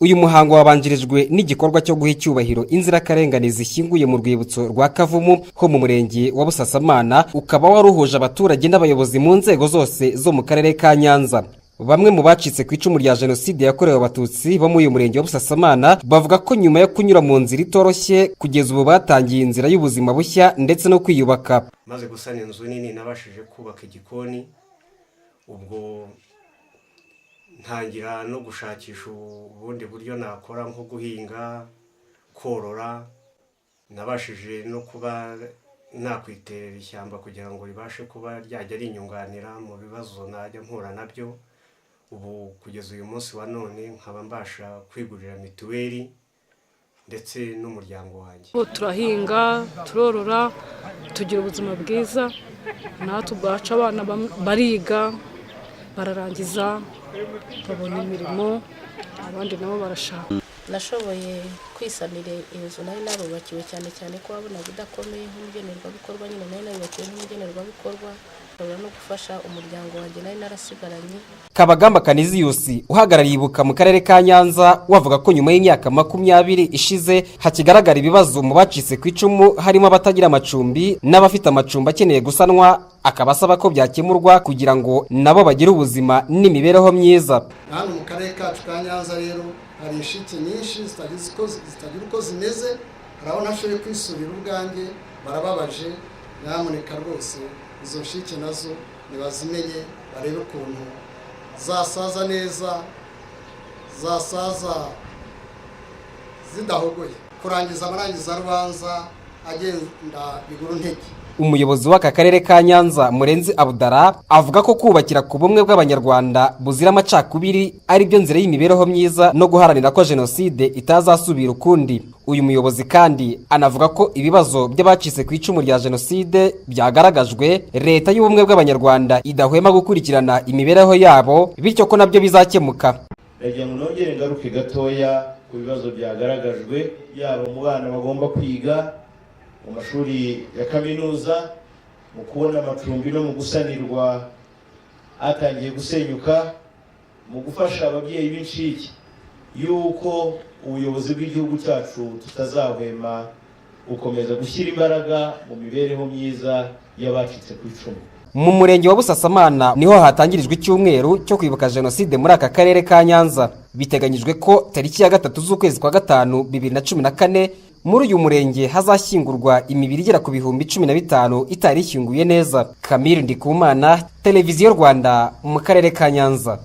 Uyu muhango wabanjirijwe n'igikorwa cyo guha icyubahiro inzirakarengane zishyinguye mu rwibutso rwa Kavumu ho mu murenge wa Busasamana, ukaba waruhuje abaturage n'abayobozi mu nzego zose zo mu karere ka Nyanza. Bamwe mu bacitse ku icumu rya Jenoside yakorewe Abatutsi bo muri uyu murenge wa Busasamana bavuga ko nyuma yo kunyura mu nzira itoroshye kugeza ubu batangiye inzira y'ubuzima bushya ndetse no kwiyubaka. Maze gusana inzu nini nabashije kubaka igikoni, ubwo ntangira no gushakisha ubundi buryo nakora nko guhinga, korora. Nabashije no kuba nakwiterera ishyamba kugira ngo ribashe kuba ryajya rinyunganira mu bibazo najya mpura nabyo. Ubu kugeza uyu munsi wa none nkaba mbasha kwigurira mituweli ndetse n'umuryango wanjye. Turahinga, turorora, tugira ubuzima bwiza, natwe ubwacu abana bariga bararangiza babona imirimo, abandi nabo barashaka. Nashoboye kwisanira inzu nari narubakiwe cyane ko wabonaga idakomeye nk'umugenerwabikorwa, nyine nari narubakiwe nk'umugenerwabikorwa, nshobora no gufasha umuryango wanjye nari narasigaranye. Kabagamba Kaniziyusi uhagarariye Ibuka mu karere ka Nyanza wavuga ko nyuma y'imyaka 20 ishize hakigaragara ibibazo mu bacitse ku icumu, harimo abatagira amacumbi n'abafite amacumbi akeneye gusanwa, akabasaba ko byakemurwa kugira ngo nabo bagire ubuzima n'imibereho myiza. Hano mu karere kacu ka Nyanza rero hari inshike nyinshi zitagira uko zimeze, harabona ashoboye kwisurira ubwanjye, barababaje. Nyamuneka rwose izo nshike nazo nibazimenye, barebe ukuntu zasaza neza, zasaza zidahogoye. Kurangiza amarangiza rubanza agenda biguru ntege. Umuyobozi w'aka karere ka Nyanza Murenzi Abudara avuga ko kubakira ku bumwe bw'abanyarwanda buzira amacakubiri ari byo nzira y'imibereho myiza no guharanira ko Jenoside itazasubira ukundi. Uyu muyobozi kandi anavuga ko ibibazo by'abacitse ku icumu rya Jenoside byagaragajwe, leta y'ubumwe bw'abanyarwanda idahwema gukurikirana imibereho yabo, bityo ko nabyo bizakemuka. Ndagira ngo nongere ngaruke gatoya ku bibazo byagaragajwe, yaba mu bana bagomba kwiga mu mashuri ya kaminuza, mu kubona amacumbi no mu gusanirwa atangiye gusenyuka, mu gufasha ababyeyi b'inshike, yuko ubuyobozi bw'igihugu cyacu tutazahwema gukomeza gushyira imbaraga mu mibereho myiza y'abacitse ku icumu. Mu murenge wa Busasamana niho hatangirijwe icyumweru cyo kwibuka Jenoside muri aka karere ka Nyanza. Biteganyijwe ko tariki ya 3 z'ukwezi kwa 5 2014 muri uyu murenge hazashyingurwa imibiri igera ku 15,000 itari ishyinguye neza. Kamiri Ndikumana, Televiziyo Rwanda mu karere ka Nyanza.